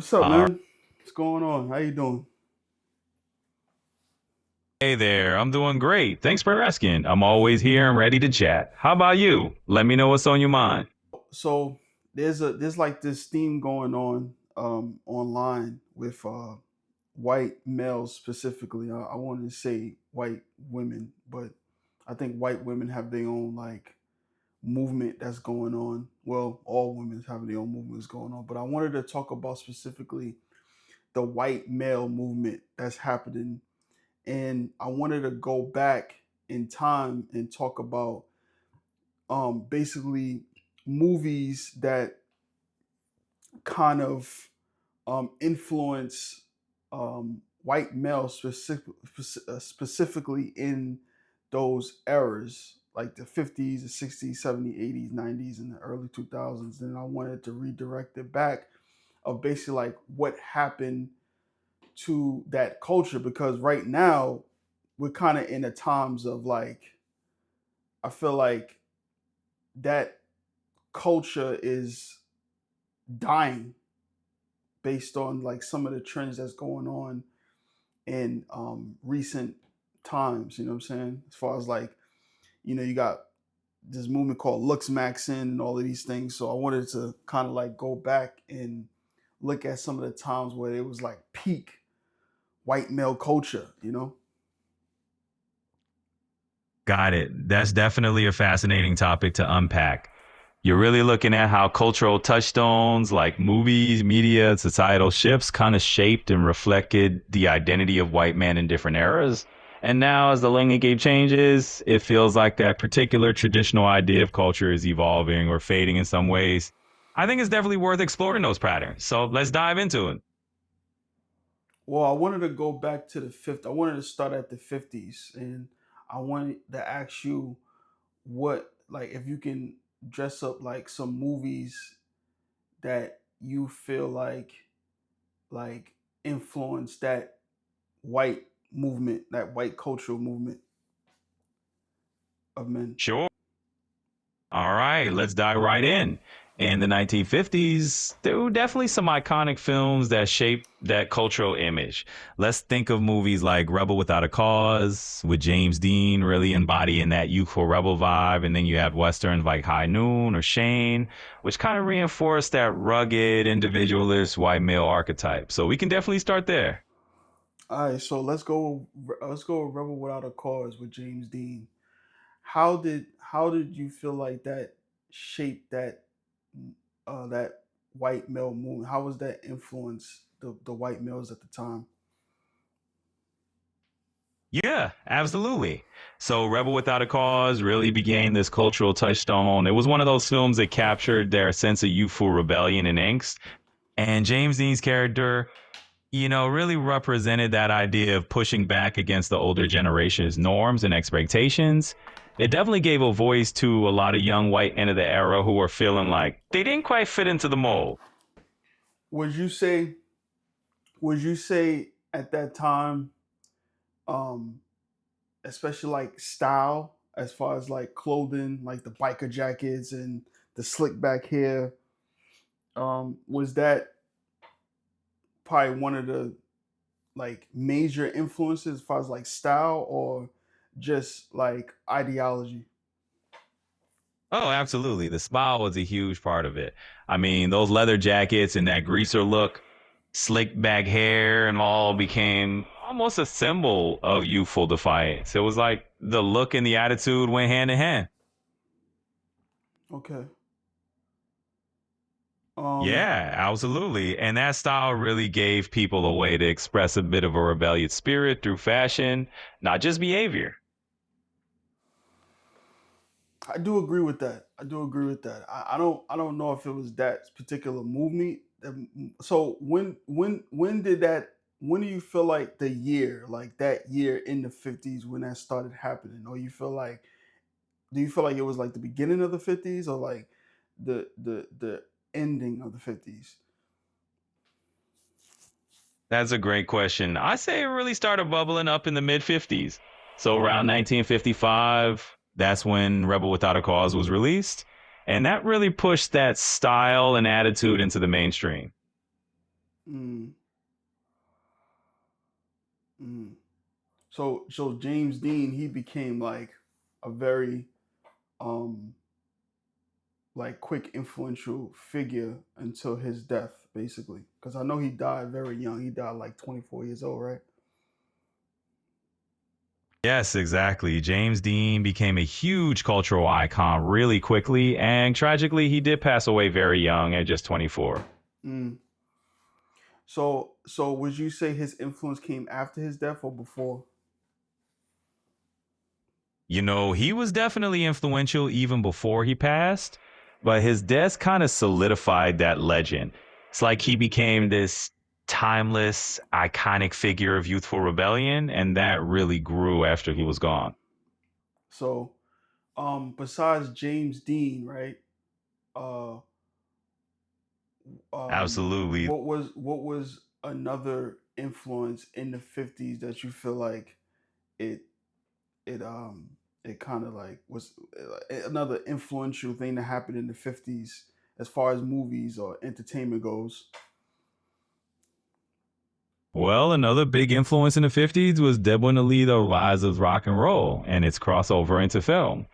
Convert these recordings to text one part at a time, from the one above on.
What's up, All right. man? What's going on? How you doing? Hey there, I'm doing great. Thanks for asking. I'm always here and ready to chat. How about you? Let me know what's on your mind. So there's like this theme going on online with white males specifically. I wanted to say white women, but I think white women have their own like movement that's going on. Well, all women have their own movements going on, but I wanted to talk about specifically the white male movement that's happening, and I wanted to go back in time and talk about basically movies that kind of influence white males specifically in those eras, like the 50s, the 60s, 70s, 80s, 90s, and the early 2000s. And I wanted to redirect it back of basically like what happened to that culture, because right now we're kind of in the times of like, I feel like that culture is dying based on like some of the trends that's going on in recent times. You know what I'm saying? As far as like, you got this movement called Lux Maxin and all of these things. So I wanted to kind of like go back and look at some of the times where it was like peak white male culture. Got it. That's definitely a fascinating topic to unpack. You're really looking at how cultural touchstones like movies, media, societal shifts kind of shaped and reflected the identity of white men in different eras. And now, as the landscape changes, it feels like that particular traditional idea of culture is evolving or fading in some ways. I think it's definitely worth exploring those patterns. So let's dive into it. Well, I wanted to go back to the fifth. I wanted to start at the 50s, and I wanted to ask you what, like, if you can dress up like some movies that you feel like influence that white movement, that white cultural movement of men. Sure. All right, let's dive right in. In the 1950s, there were definitely some iconic films that shaped that cultural image. Let's think of movies like Rebel Without a Cause, with James Dean really embodying that youthful rebel vibe. And then you have westerns like High Noon or Shane, which kind of reinforce that rugged, individualist white male archetype. So we can definitely start there. All right, so let's go with Rebel Without a Cause with James Dean. How did you feel like that shaped that white male movement? How was that influence the white males at the time? Yeah, absolutely. So Rebel Without a Cause really became this cultural touchstone. It was one of those films that captured their sense of youthful rebellion and angst. And James Dean's character, really represented that idea of pushing back against the older generation's norms and expectations. It definitely gave a voice to a lot of young white men of the era who were feeling like they didn't quite fit into the mold. Would you say would you say at that time, um, especially like style, as far as like clothing, like the biker jackets and the slick back hair, was that probably one of the like major influences as far as like style, or just like ideology? Oh, absolutely. The smile was a huge part of it. I mean, those leather jackets and that greaser look, slick back hair, and all became almost a symbol of youthful defiance. It was like the look and the attitude went hand in hand. Okay. Um, Yeah, absolutely. And that style really gave people a way to express a bit of a rebellious spirit through fashion, not just behavior. I do agree with that. I do agree with that. I don't know if it was that particular movement. So when did that? When do you feel like the year, like that year in the 50s, when that started happening? Or you feel like, do you feel like it was like the beginning of the 50s, or like the ending of the 50s? That's a great question. I say it really started bubbling up in the mid 50s. So around 1955, that's when Rebel Without a Cause was released. And that really pushed that style and attitude into the mainstream. Mm, mm. So James Dean, he became like a very um like quick influential figure until his death, basically. Because I know he died very young. He died like 24 years old, right? Yes, exactly. James Dean became a huge cultural icon really quickly, and tragically, he did pass away very young at just 24. Mm. So would you say his influence came after his death or before? You know, he was definitely influential even before he passed, but his death kind of solidified that legend. It's like he became this timeless, iconic figure of youthful rebellion, and that really grew after he was gone. So besides James Dean, right? Uh Absolutely. what was another influence in the 50s that you feel like it it it kind of like was another influential thing that happened in the 50s as far as movies or entertainment goes? Well, another big influence in the 50s was definitely the rise of rock and roll and its crossover into film.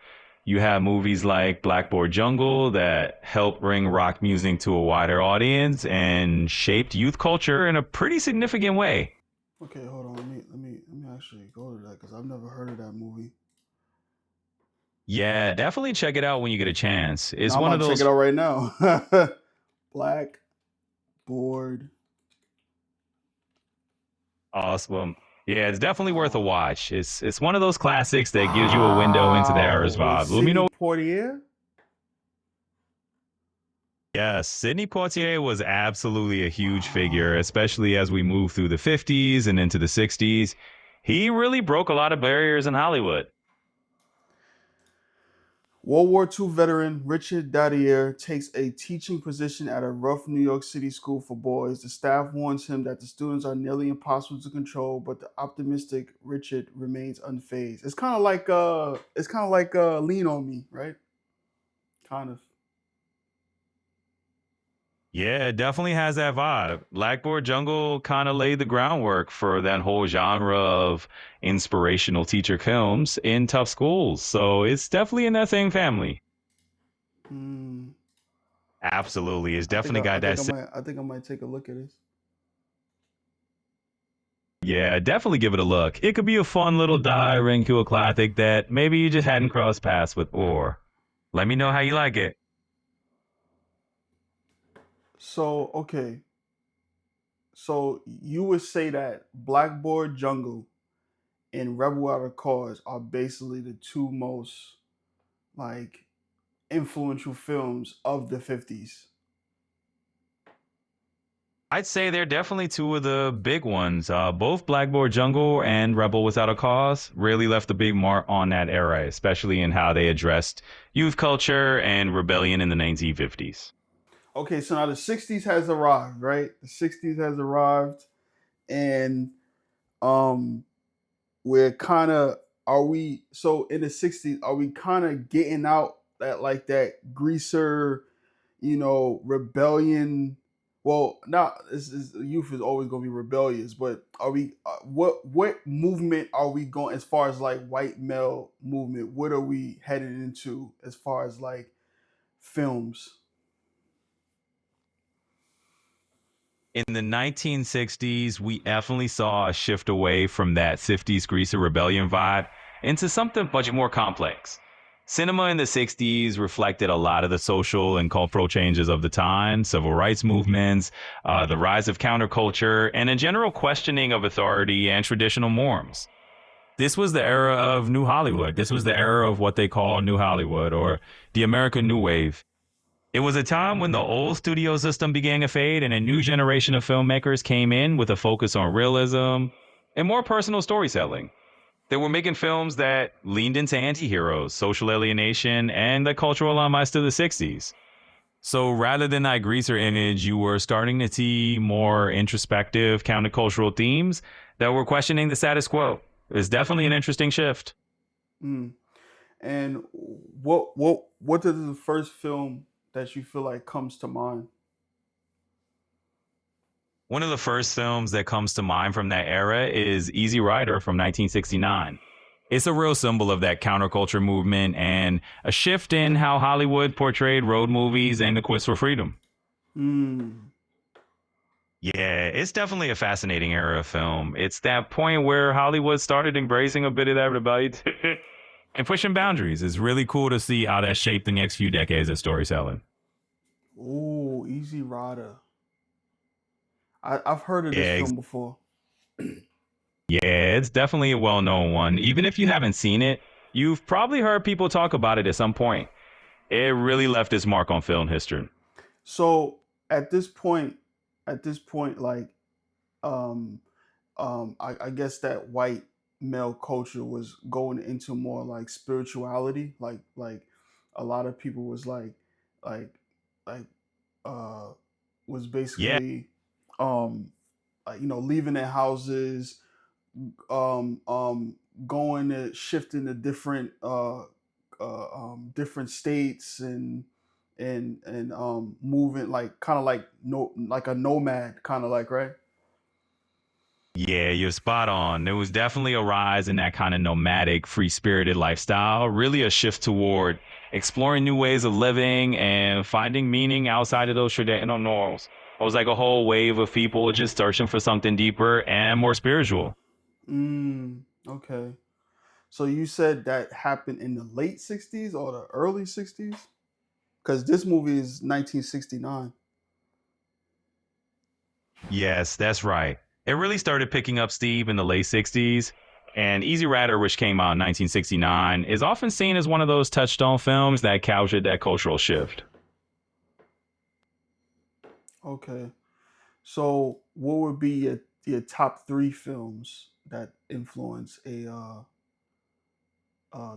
You have movies like Blackboard Jungle that helped bring rock music to a wider audience and shaped youth culture in a pretty significant way. Okay, hold on. Let me actually go to that because I've never heard of that movie. Yeah, definitely check it out when you get a chance. It's Now I'm one of about to check it those out right now. Blackboard. awesome. Yeah, it's definitely worth a watch. It's one of those classics that gives you a window into the era's Wow, with vibe. Let me Sidney know. Poitier. Yes, Sidney Poitier was absolutely a huge figure, Wow. especially as we move through the 50s and into the 60s. He really broke a lot of barriers in Hollywood. World War II veteran Richard Dadier takes a teaching position at a rough New York City school for boys. The staff warns him that the students are nearly impossible to control, but the optimistic Richard remains unfazed. It's kind of like Lean on Me, right? Kind of. Yeah, it definitely has that vibe. Blackboard Jungle kind of laid the groundwork for that whole genre of inspirational teacher films in tough schools. So it's definitely in that same family. Hmm. Absolutely. It's I think definitely I, I got think that. I might I think I might take a look at this. Yeah, definitely give it a look. It could be a fun little dive into a classic that maybe you just hadn't crossed paths with before. Let me know how you like it. So okay, so you would say that Blackboard Jungle and Rebel Without a Cause are basically the two most like influential films of the 50s. I'd say they're definitely two of the big ones. Both Blackboard Jungle and Rebel Without a Cause really left a big mark on that era, especially in how they addressed youth culture and rebellion in the 1950s. Okay, so now the 60s has arrived, right? The 60s has arrived, and um we're kind of are we so in the 60s are we kind of getting out that like that greaser, rebellion? Well, not this is youth is always going to be rebellious, but are we what movement are we going as far as like white male movement? What are we headed into as far as like films? In the 1960s, we definitely saw a shift away from that 50s greaser rebellion vibe into something much more complex. Cinema in the 60s reflected a lot of the social and cultural changes of the time, civil rights movements, the rise of counterculture, and a general questioning of authority and traditional norms. This was the era of New Hollywood. This was the era of what they call New Hollywood or the American New Wave. It was a time when the old studio system began to fade and a new generation of filmmakers came in with a focus on realism and more personal storytelling. They were making films that leaned into anti-heroes, social alienation, and the cultural homage to the 60s. So rather than that greaser image, you were starting to see more introspective countercultural themes that were questioning the status quo. It's definitely an interesting shift. Mm. And what is the first film that you feel like comes to mind? One of the first films that comes to mind from that era is Easy Rider from 1969. It's a real symbol of that counterculture movement and a shift in how Hollywood portrayed road movies and the quest for freedom. Mm. Yeah, it's definitely a fascinating era of film. It's that point where Hollywood started embracing a bit of that rebellion and pushing boundaries. It's really cool to see how that shaped the next few decades of storytelling. Oh, Easy Rider. I've heard of this Yeah, film before. yeah, it's definitely a well-known one. Even if you haven't seen it, you've probably heard people talk about it at some point. It really left its mark on film history. So at this point, like, um, I guess that white male culture was going into more like spirituality, like a lot of people was like, like, uh, was Yeah, basically, um, leaving their houses, um, um, going to shifting to different states and moving like kind of like no like a nomad kind of like, right? yeah, you're spot on. There was definitely a rise in that kind of nomadic, free-spirited lifestyle, really a shift toward exploring new ways of living and finding meaning outside of those traditional norms. It was like a whole wave of people just searching for something deeper and more spiritual. Okay. So you said that happened in the late 60s or the early 60s? Because this movie is 1969. Yes, that's right. It really started picking up steam in the late 60s, and Easy Rider, which came out in 1969, is often seen as one of those touchstone films that captured that cultural shift. Okay. So what would be your top three films that influence the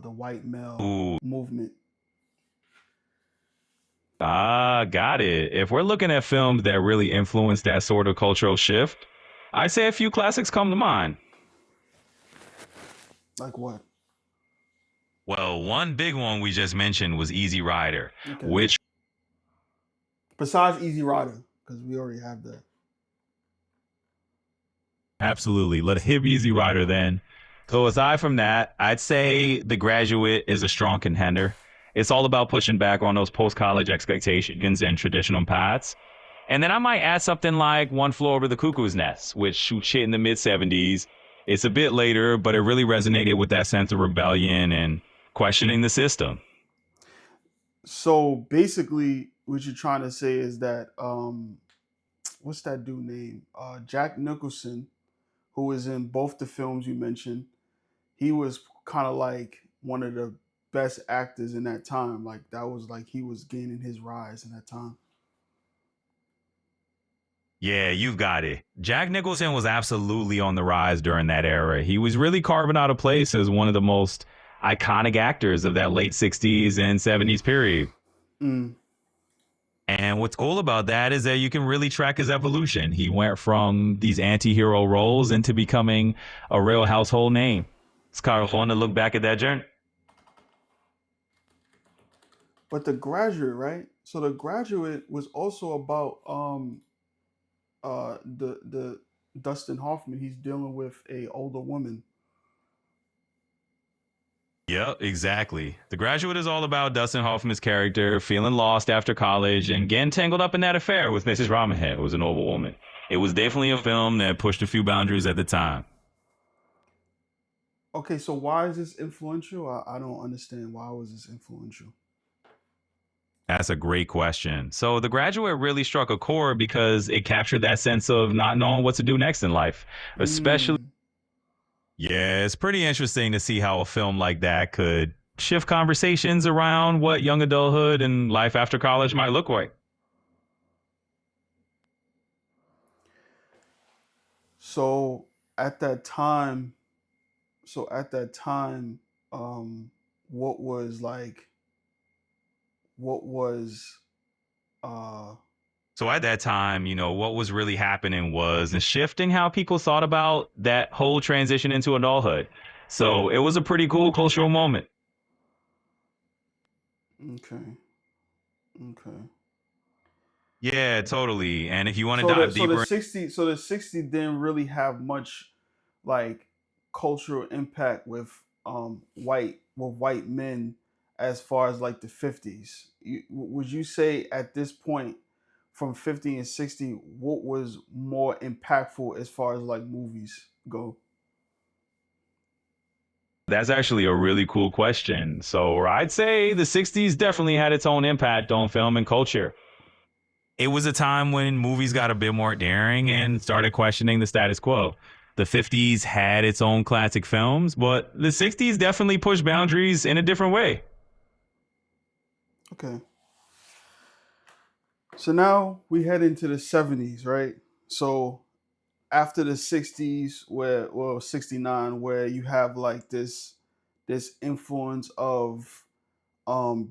white male Ooh, movement? got it. If we're looking at films that really influenced that sort of cultural shift, I'd say a few classics come to mind. Like what? Well, one big one we just mentioned was Easy Rider, Okay. which Besides Easy Rider, because we already have that. absolutely let him Easy Rider then. So aside from that, I'd say The Graduate is a strong contender. It's all about pushing back on those post-college expectations and traditional paths. And then I might add something like One Flew Over the Cuckoo's Nest, which shoots shit in the mid 70s. It's a bit later, but it really resonated with that sense of rebellion and questioning the system. So basically, what you're trying to say is that what's that dude name? Jack Nicholson, who was in both the films you mentioned. He was kind of like one of the best actors in that time. Like that was like he was gaining his rise in that time. Yeah, you've got it. Jack Nicholson was absolutely on the rise during that era. He was really carving out a place as one of the most iconic actors of that late 60s and 70s period. Mm. And what's cool about that is that you can really track his evolution. He went from these anti-hero roles into becoming a real household name. It's kind of fun to look back at that journey. But the graduate, right? So the graduate was also about the Dustin Hoffman. He's dealing with a older woman. Yep, exactly. The Graduate is all about Dustin Hoffman's character feeling lost after college and getting tangled up in that affair with Mrs. Ramahead, who was an older woman. It was definitely a film that pushed a few boundaries at the time. Okay, so why is this influential? I don't understand. Why was this influential? That's a great question. So, The Graduate really struck a chord because it captured that sense of not knowing what to do next in life, especially. Mm. Yeah, it's pretty interesting to see how a film like that could shift conversations around what young adulthood and life after college might look like. So at that time, so at that time, um, what was like, what was, uh, So at that time, what was really happening was shifting how people thought about that whole transition into adulthood. So it was a pretty cool cultural moment. okay, okay. Yeah, totally. And if you want to So dive deeper, the 60 didn't really have much like cultural impact with white men as far as like the 50s. Would you say at this point from 50 and 60 what was more impactful as far as like movies go? that's actually a really cool question. So I'd say the 60s definitely had its own impact on film and culture. It was a time when movies got a bit more daring and started questioning the status quo. The 50s had its own classic films, but the 60s definitely pushed boundaries in a different way. Okay. So now we head into the 70s, right? So after the 60s where well 69 where you have like this influence of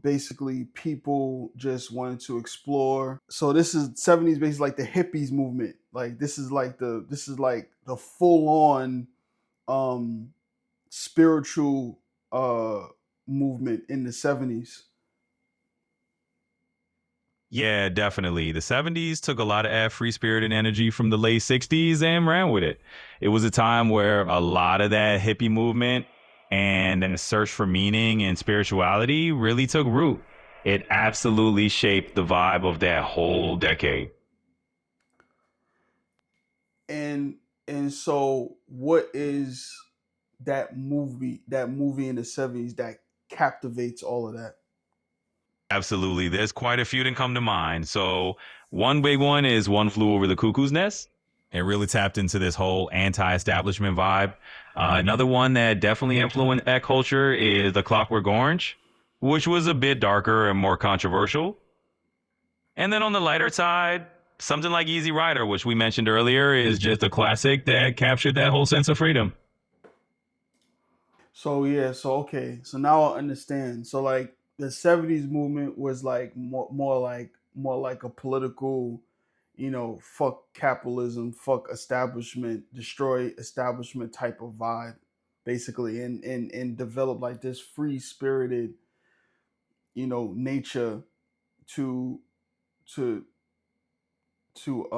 basically people just wanting to explore. So this is 70s basically like the hippies movement. Like this is like the full on um spiritual uh movement in the 70s. Yeah, definitely. The 70s took a lot of free spirited energy from the late 60s and ran with it. It was a time where a lot of that hippie movement and the search for meaning and spirituality really took root. It absolutely shaped the vibe of that whole decade. And so what is that movie in the 70s that captivates all of that? Absolutely. There's quite a few that come to mind. So, one big one is One Flew Over the Cuckoo's Nest. It really tapped into this whole anti establishment vibe. Another one that definitely influenced that culture is The Clockwork Orange, which was a bit darker and more controversial. And then on the lighter side, something like Easy Rider, which we mentioned earlier, is just a classic that captured that whole sense of freedom. So yeah, so okay, so now I understand. So like the 70s movement was like more like a political, fuck capitalism, fuck establishment, destroy establishment type of vibe, basically, and develop like this free spirited, nature to to to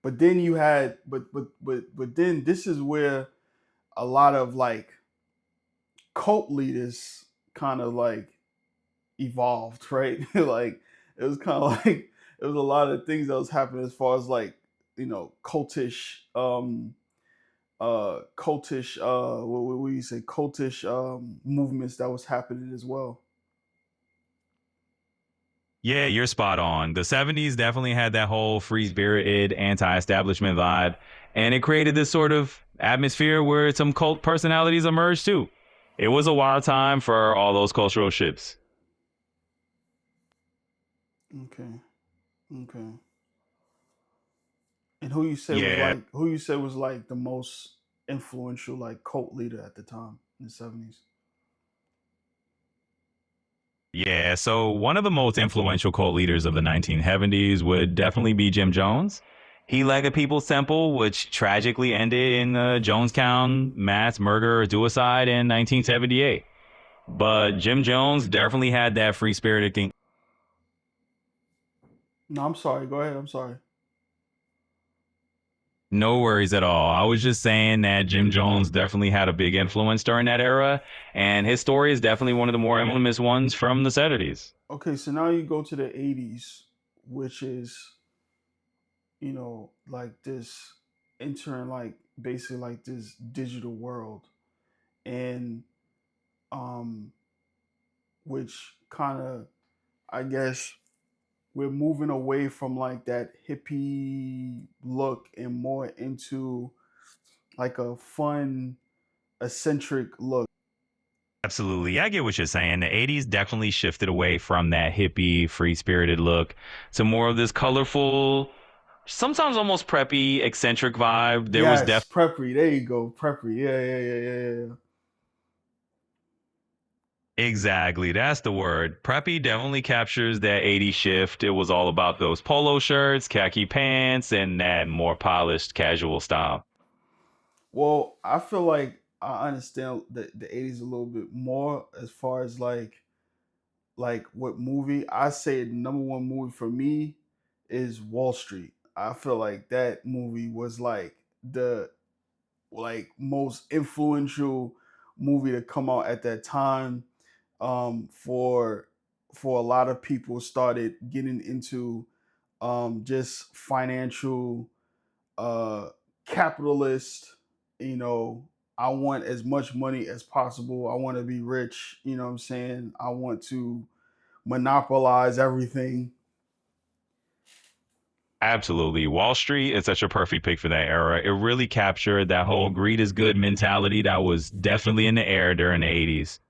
but then you had but then this is where a lot of like cult leaders kind of like evolved, right? Like it was kind of like it was a lot of things that was happening as far as like cultish what do you say cultish movements that was happening as well. Yeah, you're spot on. The 70s definitely had that whole free spirited anti establishment vibe, and it created this sort of atmosphere where some cult personalities emerged too. It was a wild time for all those cultural shifts. Okay, okay. And Yeah, who you said was like the most influential like cult leader at the time in the 70s? yeah. So, one of the most influential cult leaders of the 1970s would definitely be Jim Jones. He led the People's Temple, which tragically ended in the Jonestown mass murder or suicide in 1978. But Jim Jones definitely had that free spirited thing. No, I'm sorry. Go ahead. I'm sorry. No worries at all. I was just saying that Jim Jones definitely had a big influence during that era, and his story is definitely one of the more infamous ones from the 70s. Okay, so now you go to the 80s, which is, like this entering like basically like this digital world and um which kind of I guess we're moving away from like that hippie look and more into like a fun eccentric look. Absolutely. I get what you're saying. The 80s definitely shifted away from that hippie, free spirited look to more of this colorful, sometimes almost preppy, eccentric vibe. There was Yes, Preppery. There you go. Preppery. Yeah, yeah, yeah, yeah, yeah. exactly. That's the word. Preppy definitely captures that 80s shift. It was all about those polo shirts, khaki pants, and that more polished casual style. Well, I feel like I understand the 80s a little bit more as far as like what movie. I say the number one movie for me is Wall Street. I feel like that movie was like the most influential movie to come out at that time. For a lot of people started getting into just financial uh capitalist, you know, I want as much money as possible. I want to be rich, you know what I'm saying? I want to monopolize everything. Absolutely. Wall Street is such a perfect pick for that era. It really captured that whole greed is good mentality that was definitely in the air during the 80s.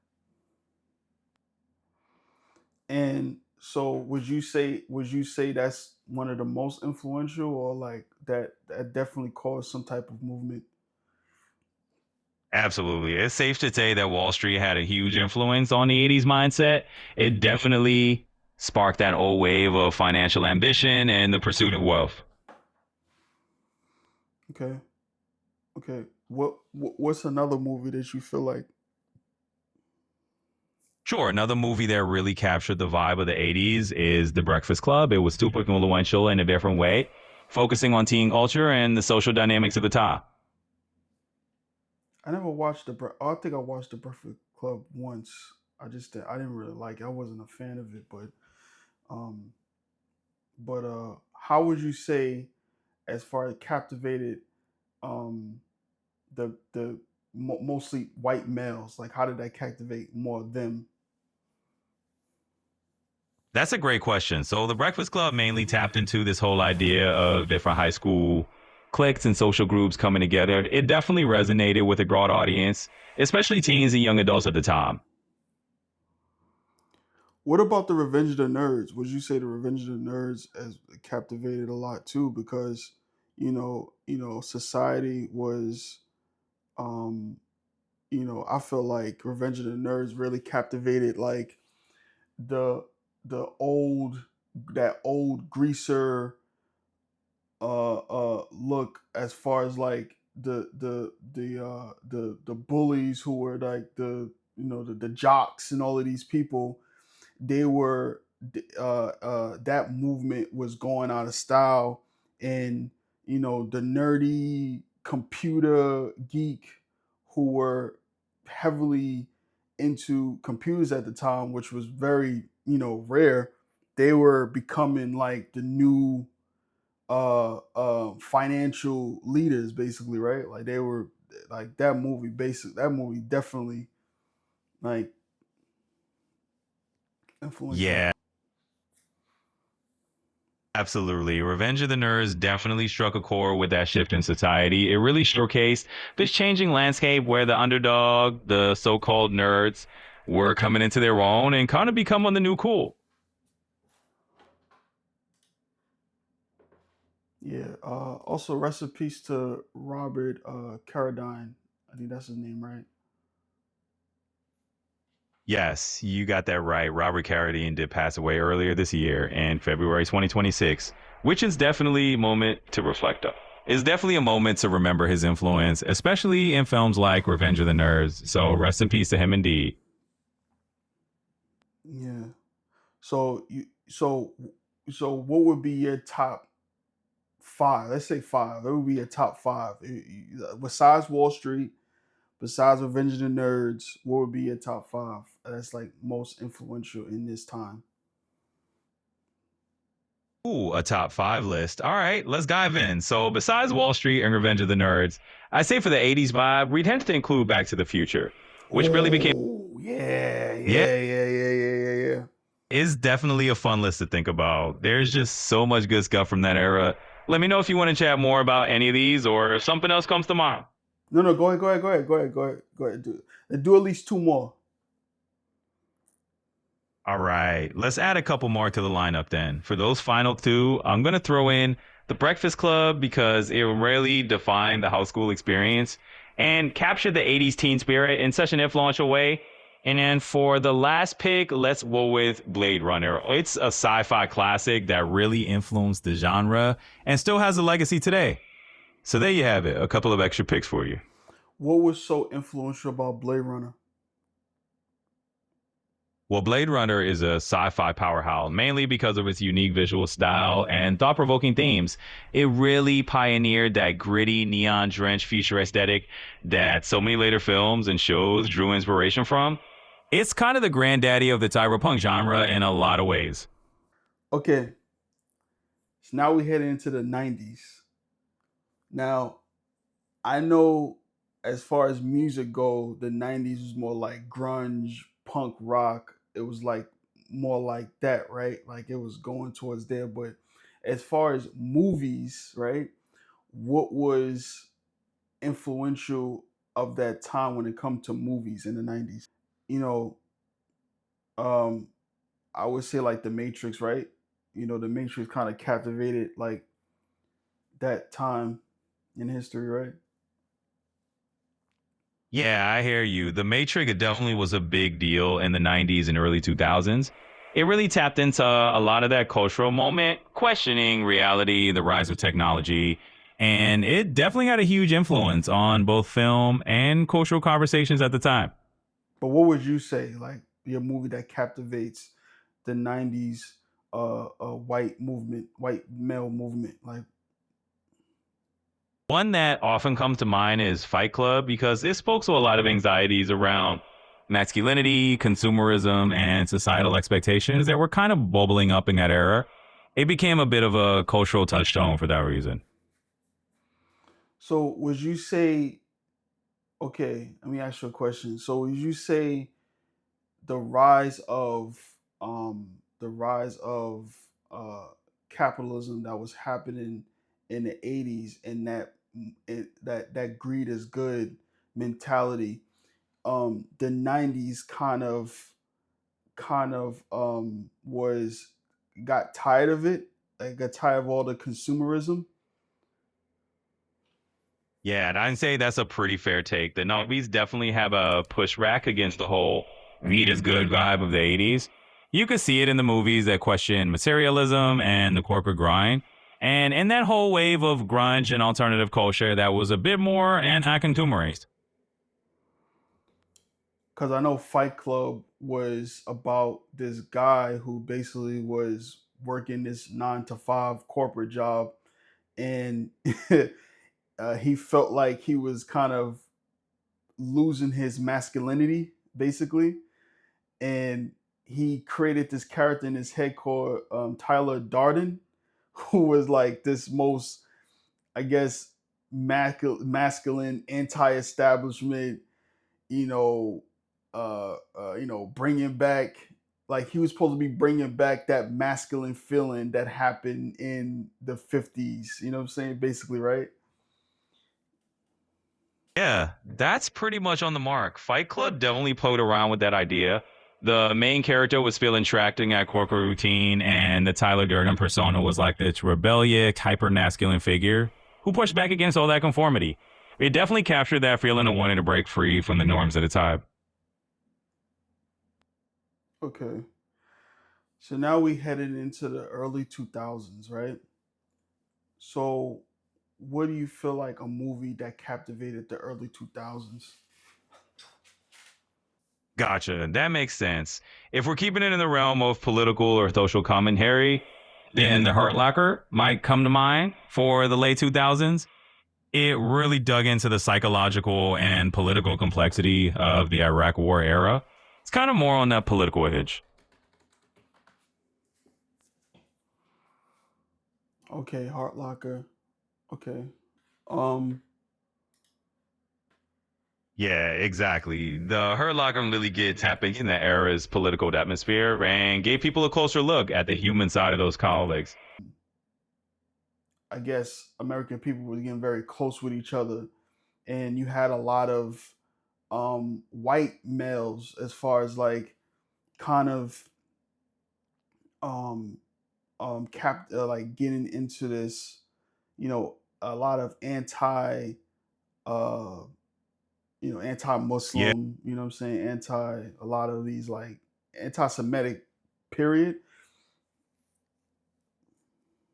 And so would you say that's one of the most influential, or like that definitely caused some type of movement? Absolutely. It's safe to say that Wall Street had a huge influence on the 80s mindset. It definitely sparked that old wave of financial ambition and the pursuit of wealth. Okay. Okay. What's another movie that you feel like? Sure, another movie that really captured the vibe of the 80s is The Breakfast Club. It was super influential in a different way, focusing on teen culture and the social dynamics of the time. I never watched I think I watched the Breakfast Club once. I didn't really like it. I wasn't a fan of it, um how would you say, as far as captivated, um the mostly white males, like how did that captivate more of them? That's a great question. So, The Breakfast Club mainly tapped into this whole idea of different high school cliques and social groups coming together. It definitely resonated with a broad audience, especially teens and young adults at the time. What about the Revenge of the Nerds? Would you say the Revenge of the Nerds has captivated a lot too? Because society was, um, I feel like Revenge of the Nerds really captivated like the the old that old greaser look, as far as like the bullies who were like the jocks and all of these people. They were that movement was going out of style, and the nerdy computer geek who were heavily into computers at the time, which was very rare. They were becoming like the new financial leaders, basically, right? Like they were like that movie definitely like influential. Yeah, absolutely. Revenge of the Nerds definitely struck a chord with that shift in society. It really showcased this changing landscape where the underdog, the so called nerds, were coming into their own and kind of becoming the new cool. Yeah. Also, rest in peace to Robert Carradine. I think that's his name, right? Yes, you got that right. Robert Carradine did pass away earlier this year in February 2026, which is definitely a moment to reflect on. It's definitely a moment to remember his influence, especially in films like Revenge of the Nerds. So rest in peace to him indeed. Yeah. So what would be your top five? Let's say five. It would be your top five. Besides Wall Street, besides Revenge of the Nerds, what would be your top five? That's like most influential in this time. Ooh, a top five list. All right, let's dive in. So besides Wall Street and Revenge of the Nerds, I say for the 80s vibe, we tend to include Back to the Future, which really became, Oh yeah, yeah, yeah, yeah, yeah, yeah, yeah, yeah. is definitely a fun list to think about. There's just so much good stuff from that era. Let me know if you want to chat more about any of these or if something else comes to mind. No, no, go ahead, go ahead, go ahead, go ahead, go ahead, go ahead. Do at least two more. All right, let's add a couple more to the lineup then. For those final two, I'm going to throw in The Breakfast Club because it really defined the high school experience and captured the 80s teen spirit in such an influential way. And then for the last pick, let's go with Blade Runner. It's a sci fi classic that really influenced the genre and still has a legacy today. So there you have it, a couple of extra picks for you. What was so influential about Blade Runner? Well, Blade Runner is a sci fi powerhouse, mainly because of its unique visual style and thought provoking themes. It really pioneered that gritty, neon drenched future aesthetic that so many later films and shows drew inspiration from. It's kind of the granddaddy of the cyberpunk genre in a lot of ways. Okay, so now we head into the 90s. Now, I know as far as music go, the 90s was more like grunge, punk rock. It was like more like that, right? Like it was going towards there. But as far as movies, right? What was influential of that time when it comes to movies in the 90s? You know, um, I would say like The Matrix, right? The Matrix kind of captivated like that time in history, right? Yeah, I hear you. The Matrix definitely was a big deal in the 90s and early 2000s. It really tapped into a lot of that cultural moment, questioning reality, the rise of technology, and it definitely had a huge influence on both film and cultural conversations at the time. But what would you say, like, be a movie that captivates the '90s white male movement? Like, One that often comes to mind is Fight Club because it spoke to a lot of anxieties around masculinity, consumerism, and societal expectations that were kind of bubbling up in that era. It became a bit of a cultural touchstone for that reason. so would you say? Okay, let me ask you a question. So would you say the rise of the rise of capitalism that was happening in the '80s and that greed is good mentality, the '90s kind of was got tired of it, like got tired of all the consumerism. Yeah, and I'd say that's a pretty fair take. The Novies definitely have a pushback against the whole weed is good vibe of the 80s. You could see it in the movies that question materialism and the corporate grind. And in that whole wave of grunge and alternative culture that was a bit more anti-consumerist. Because I know Fight Club was about this guy who basically was working this 9 to 5 corporate job, and he felt like he was kind of losing his masculinity, basically, and he created this character in his head called Tyler Darden, who was like this most, I guess, masculine, anti-establishment, you know, bringing back, like he was supposed to be bringing back that masculine feeling that happened in the 50s. You know what I'm saying? Basically, right? Yeah, that's pretty much on the mark. Fight Club definitely played around with that idea. The main character was feeling trapped in that corporate routine, and the Tyler Durden persona was like this rebellious, hyper masculine figure who pushed back against all that conformity. It definitely captured that feeling of wanting to break free from the norms at the time. Okay. So now we headed into the early 2000s, right? So what do you feel like a movie that captivated the early 2000s? Gotcha. That makes sense. If we're keeping it in the realm of political or social commentary, then The Hurt Locker might come to mind for the late 2000s. It really dug into the psychological and political complexity of the Iraq War era. It's kind of more on that political edge. Okay, Heart Locker. Okay. Um Yeah, exactly. The Hurt Locker really get tapping in that era's political atmosphere and gave people a closer look at the human side of those colleagues. I guess American people were getting very close with each other, and you had a lot of white males, as far as like kind of um like getting into this, a lot of uh Yeah, anti-Muslim, you know what I'm saying, a lot of these like anti-Semitic period.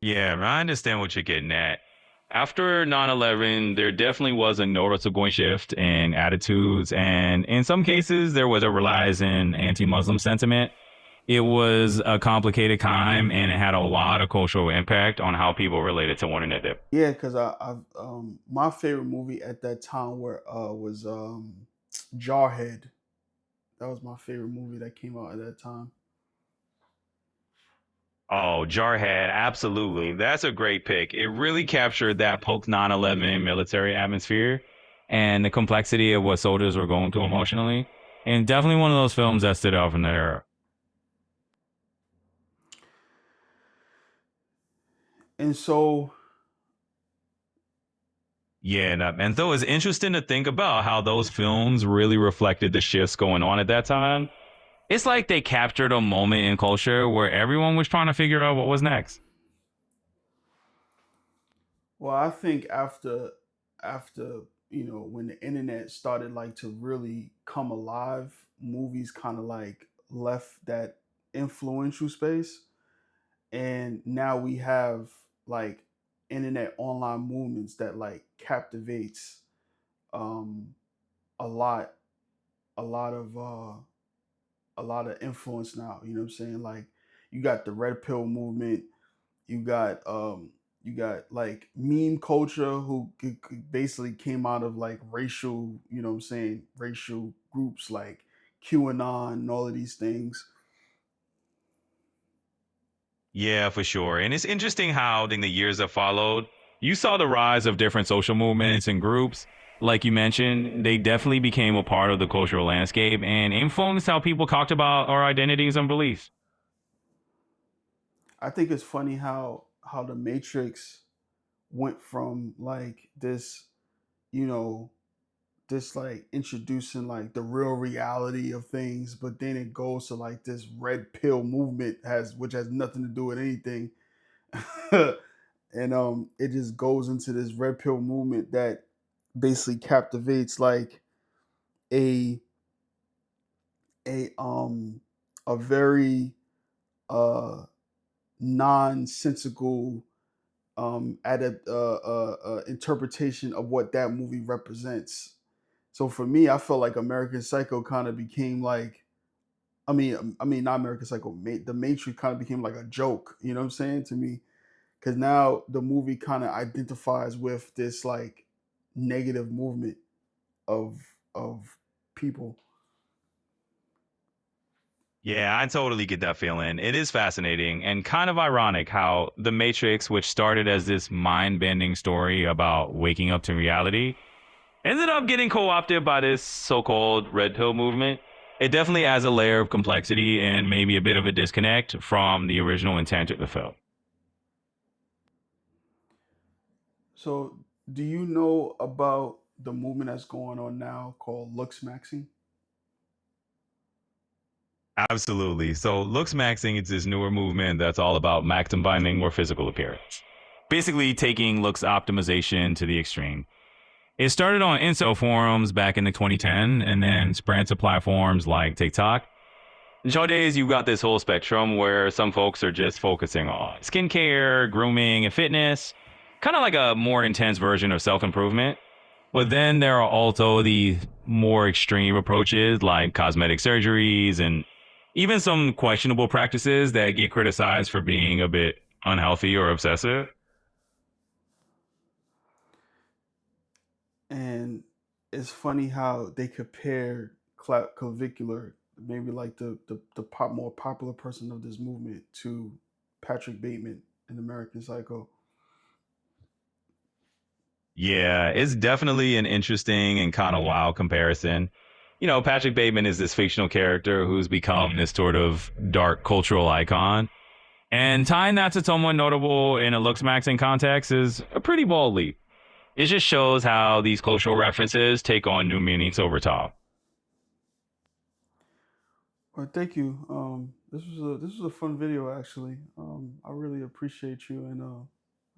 yeah, I understand what you're getting at. After 9/11, there definitely was a noticeable shift in attitudes. And in some cases, there was a rise in anti Muslim sentiment. It was a complicated time and it had a lot of cultural impact on how people related to one another. Yeah, because my favorite movie at that time was Jarhead. That was my favorite movie that came out at that time. Oh, Jarhead, absolutely. That's a great pick. It really captured that post 9/11 military atmosphere and the complexity of what soldiers were going through emotionally. And definitely one of those films that stood out from that era. And so, Yeah, and so it's interesting to think about how those films really reflected the shifts going on at that time. It's like they captured a moment in culture where everyone was trying to figure out what was next. well, I think after when the internet started like to really come alive, movies kind of like left that influential space, and now we have like internet online movements that like captivates um a lot a lot of a lot of influence now. You know what I'm saying? Like you got the red pill movement, you got like meme culture who basically came out of like racial, you know what I'm saying, racial groups like QAnon and all of these things. Yeah, for sure. And it's interesting how in the years that followed, you saw the rise of different social movements and groups. Like you mentioned, they definitely became a part of the cultural landscape and influenced how people talked about our identities and beliefs. I think it's funny how the Matrix went from like this, you know, this like introducing like the real reality of things, but then it goes to like this red pill movement has which has nothing to do with anything. And it just goes into this red pill movement that basically captivates like a a a very uh nonsensical interpretation of what that movie represents. So for me, I felt like American Psycho kind of became like, I mean, not American Psycho, the Matrix kind of became like a joke. You know what I'm saying to me? Because now the movie kind of identifies with this like negative movement of people. Yeah, I totally get that feeling. It is fascinating and kind of ironic how The Matrix, which started as this mind bending story about waking up to reality, ended up getting co opted by this so called red pill movement. It definitely adds a layer of complexity and maybe a bit of a disconnect from the original intent of the film. So, do you know about the movement that's going on now called looks maxing? Absolutely. So, looks maxing is this newer movement that's all about maximizing your physical appearance. Basically, taking looks optimization to the extreme. It started on incel forums back in the 2010 and then spread to platforms like TikTok. Nowadays, you've got this whole spectrum where some folks are just focusing on skincare, grooming, and fitness, kind of like a more intense version of self improvement. But then there are also the more extreme approaches like cosmetic surgeries and even some questionable practices that get criticized for being a bit unhealthy or obsessive. And it's funny how they compare clavicular, maybe like the more popular person of this movement, to Patrick Bateman in American Psycho. Yeah, it's definitely an interesting and kind of wild comparison. You know, Patrick Bateman is this fictional character who's become this sort of dark cultural icon. And tying that to someone notable in a looks maxing context is a pretty bold leap. It just shows how these cultural references take on new meanings over time. Well, thank you. This was a fun video actually. I really appreciate you, and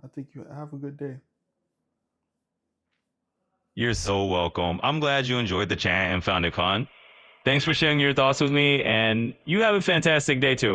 I think you have a good day. You're so welcome. I'm glad you enjoyed the chat and found it fun. Thanks for sharing your thoughts with me, and you have a fantastic day too.